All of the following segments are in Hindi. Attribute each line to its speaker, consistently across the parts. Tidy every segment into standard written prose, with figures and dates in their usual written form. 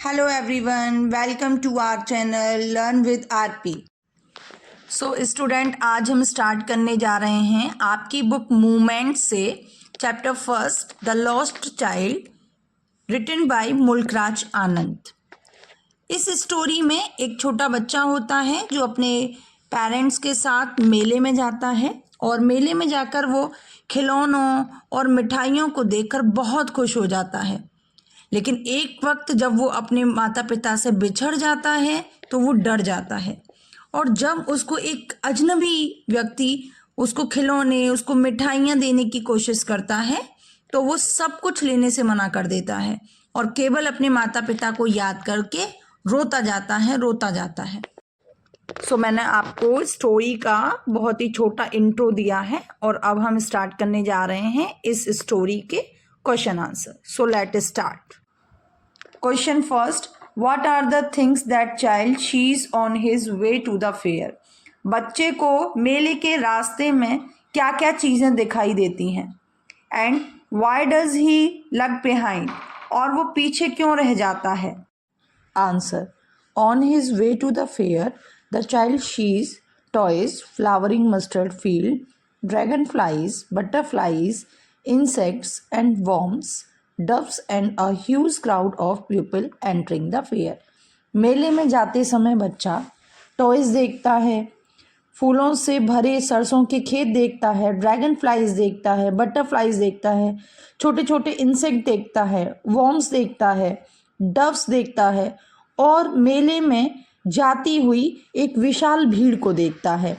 Speaker 1: Hello everyone, welcome to our channel Learn with RP। So student, आज हम स्टार्ट करने जा रहे हैं आपकी बुक मूवमेंट से chapter first the lost child written by Mulk Raj Anand. इस स्टोरी में एक छोटा बच्चा होता है जो अपने पेरेंट्स के साथ मेले में जाता है और मेले में जाकर वो खिलौनों और मिठाइयों को देखकर बहुत खुश हो जाता है। लेकिन एक वक्त जब वो अपने माता पिता से बिछड़ जाता है तो वो डर जाता है और जब उसको एक अजनबी व्यक्ति उसको खिलौने उसको मिठाइयाँ देने की कोशिश करता है तो वो सब कुछ लेने से मना कर देता है और केवल अपने माता पिता को याद करके रोता जाता है। सो मैंने आपको स्टोरी का बहुत ही छोटा इंट्रो दिया है और अब हम स्टार्ट करने जा रहे हैं इस स्टोरी के question answer. So let start. Question first, what are the things that child sees on his way to the fair. बच्चे को मेले के रास्ते में क्या क्या चीज़ें दिखाई देती हैं। एंड वाई डज ही लग बिहाइंड, और वो पीछे क्यों रह जाता है। Answer, on his way to the fair the child sees toys, flowering mustard field, dragonflies, butterflies, insects and worms, doves and a huge crowd of people entering the fair। मेले में जाते समय बच्चा टॉयज देखता है, फूलों से भरे सरसों के खेत देखता है, ड्रैगन फ्लाइज देखता है, बटरफ्लाइज देखता है, छोटे छोटे इंसेक्ट देखता है, वॉर्म्स देखता है, डव्स देखता है और मेले में जाती हुई एक विशाल भीड़ को देखता है।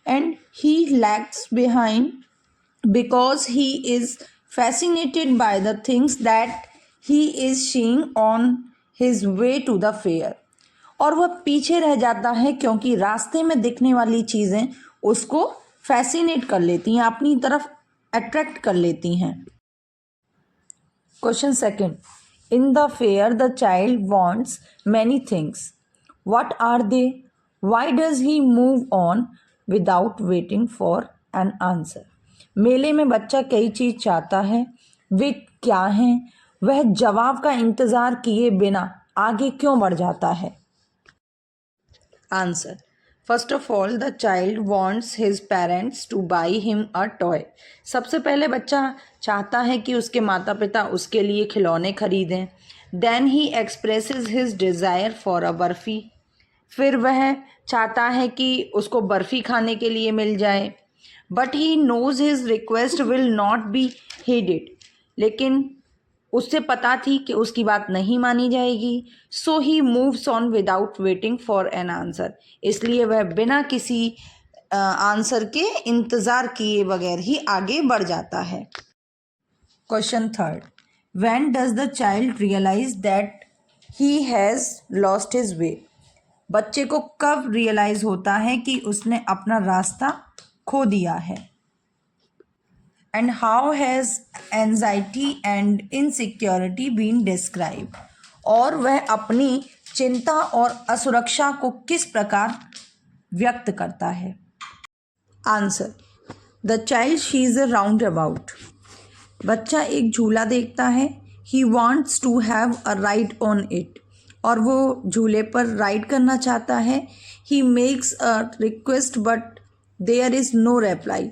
Speaker 1: And he lags behind because he is fascinated by the things that he is seeing on his way to the fair। और वह पीछे रह जाता है क्योंकि रास्ते में दिखने वाली चीज़ें उसको फैसिनेट कर लेती हैं, अपनी तरफ अट्रैक्ट कर लेती हैं। Question second, in the fair the child wants many things, what are they, why does he move on without waiting for an answer. मेले में बच्चा कई चीज़ चाहता है, वे क्या हैं, वह जवाब का इंतज़ार किए बिना आगे क्यों बढ़ जाता है। Answer, first of all the child wants his parents two by him a toy. सबसे पहले बच्चा चाहता है कि उसके माता पिता उसके लिए खिलौने खरीदें। Then he expresses his desire for a barfi. फिर वह चाहता है कि उसको बर्फ़ी खाने के लिए मिल जाए। But he knows his request will not be heeded। लेकिन उससे पता थी कि उसकी बात नहीं मानी जाएगी। So he moves on without waiting for an answer. इसलिए वह बिना किसी आंसर के इंतज़ार किए बगैर ही आगे बढ़ जाता है। Question third, when does the child realise that he has lost his way. बच्चे को कब रियलाइज़ होता है कि उसने अपना रास्ता खो दिया है। And how has anxiety and insecurity been describe, और वह अपनी चिंता और असुरक्षा को किस प्रकार व्यक्त करता है। Answer, the child sees a roundabout. बच्चा एक झूला देखता है, he wants to have a ride on it, और वो झूले पर राइड करना चाहता है। He makes a request but there is no reply.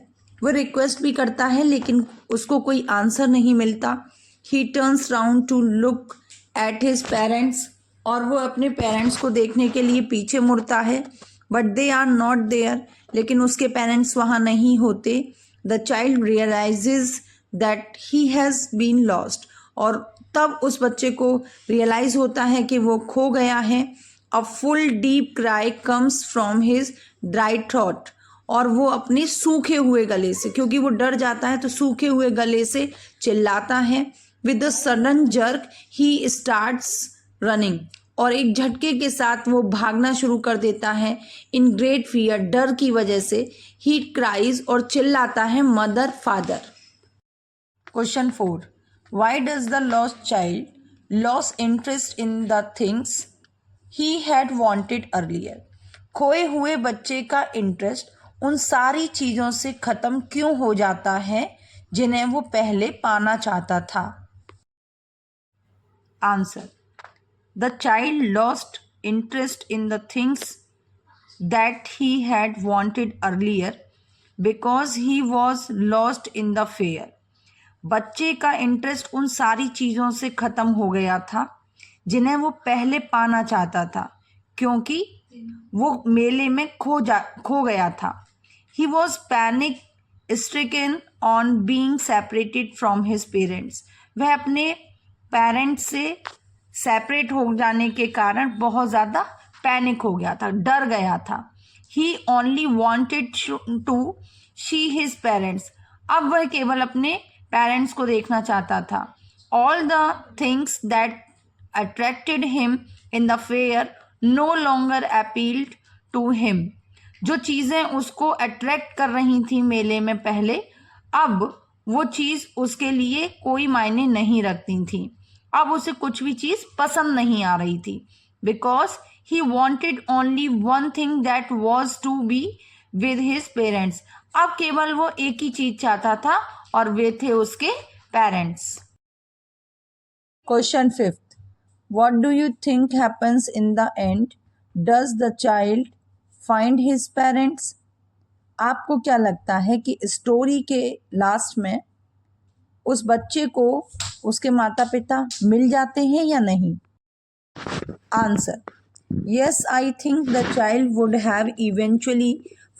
Speaker 1: वो रिक्वेस्ट भी करता है लेकिन उसको कोई आंसर नहीं मिलता। He turns round to look at his parents, और वो अपने पेरेंट्स को देखने के लिए पीछे मुड़ता है। But they are not there, लेकिन उसके पेरेंट्स वहाँ नहीं होते। The child realises that he has been lost, और तब उस बच्चे को रियलाइज़ होता है कि वो खो गया है। A full deep cry comes from his dry throat, और वो अपने सूखे हुए गले से, क्योंकि वो डर जाता है तो सूखे हुए गले से चिल्लाता है। With the sudden jerk he starts running, और एक झटके के साथ वो भागना शुरू कर देता है। इन ग्रेट फियर, डर की वजह से ही क्राइज, और चिल्लाता है mother father. Question 4, why does the lost child loss interest in the things he had wanted earlier. खोए हुए बच्चे का इंटरेस्ट उन सारी चीज़ों से ख़त्म क्यों हो जाता है जिन्हें वो पहले पाना चाहता था। Answer, the child lost interest in the things that he had wanted earlier because he was lost in the fear. बच्चे का इंटरेस्ट उन सारी चीज़ों से ख़त्म हो गया था जिन्हें वो पहले पाना चाहता था, क्योंकि वो मेले में खो गया था. He was panic stricken on being separated from his parents. वह अपने पेरेंट्स से सेपरेट हो जाने के कारण बहुत ज़्यादा पैनिक हो गया था, डर गया था. He only wanted to see his parents. अब वह केवल अपने पेरेंट्स को देखना चाहता था. All the things that attracted him in the fair no longer appealed to him. जो चीज़ें उसको अट्रैक्ट कर रही थी मेले में पहले, अब वो चीज़ उसके लिए कोई मायने नहीं रखती थी. अब उसे कुछ भी चीज़ पसंद नहीं आ रही थी. Because he wanted only one thing, that was to be with his parents. अब केवल वो एक ही चीज चाहता था और वे थे उसके parents. Question 5th. What do you think happens in the end? Does the child find his parents? आपको क्या लगता है कि स्टोरी के लास्ट में उस बच्चे को उसके माता पिता मिल जाते हैं या नहीं? Answer: Yes, I think the child would have eventually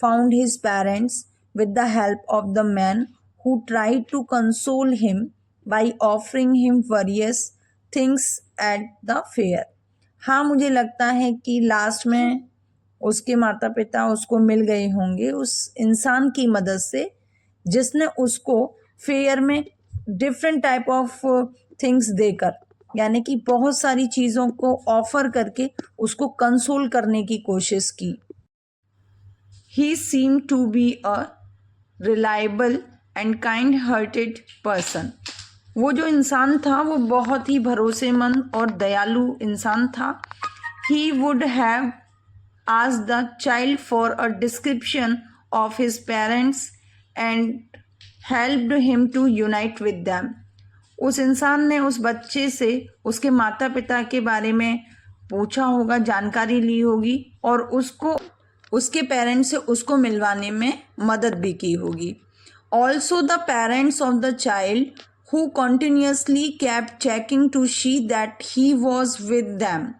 Speaker 1: found his parents with the help of the man who tried to console him by offering him various things at the fair. हाँ, मुझे लगता है कि लास्ट में उसके माता पिता उसको मिल गए होंगे उस इंसान की मदद से जिसने उसको फेयर में डिफरेंट टाइप ऑफ थिंग्स देकर, यानी कि बहुत सारी चीज़ों को ऑफर करके उसको कंसोल करने की कोशिश की. He seem to be a reliable and kind hearted person. वो जो इंसान था वो बहुत ही भरोसेमंद और दयालु इंसान था. He would have asked the child for a description of his parents and helped him to unite with them. उस इंसान ने उस बच्चे से उसके माता पिता के बारे में पूछा होगा, जानकारी ली होगी और उसको उसके पेरेंट्स से उसको मिलवाने में मदद भी की होगी. Also the parents of the child who continuously kept checking to see that he was with them.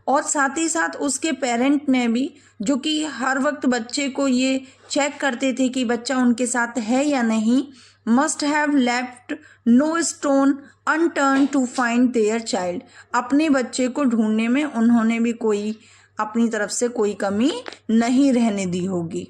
Speaker 1: और साथ ही साथ उसके पेरेंट ने भी, जो कि हर वक्त बच्चे को ये चेक करते थे कि बच्चा उनके साथ है या नहीं, must have left no stone unturned to find their child. अपने बच्चे को ढूंढने में उन्होंने भी कोई अपनी तरफ से कोई कमी नहीं रहने दी होगी.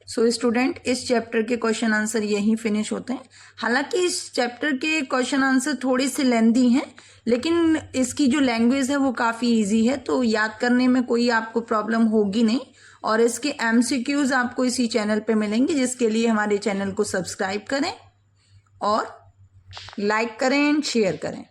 Speaker 1: सो स्टूडेंट, इस चैप्टर के क्वेश्चन आंसर यहीं फिनिश होते हैं. हालांकि इस चैप्टर के क्वेश्चन आंसर थोड़े से लेंदी हैं, लेकिन इसकी जो लैंग्वेज है वो काफ़ी इजी है, तो याद करने में कोई आपको प्रॉब्लम होगी नहीं. और इसके MCQs आपको इसी चैनल पे मिलेंगे, जिसके लिए हमारे चैनल को सब्सक्राइब करें और लाइक करें एंड शेयर करें.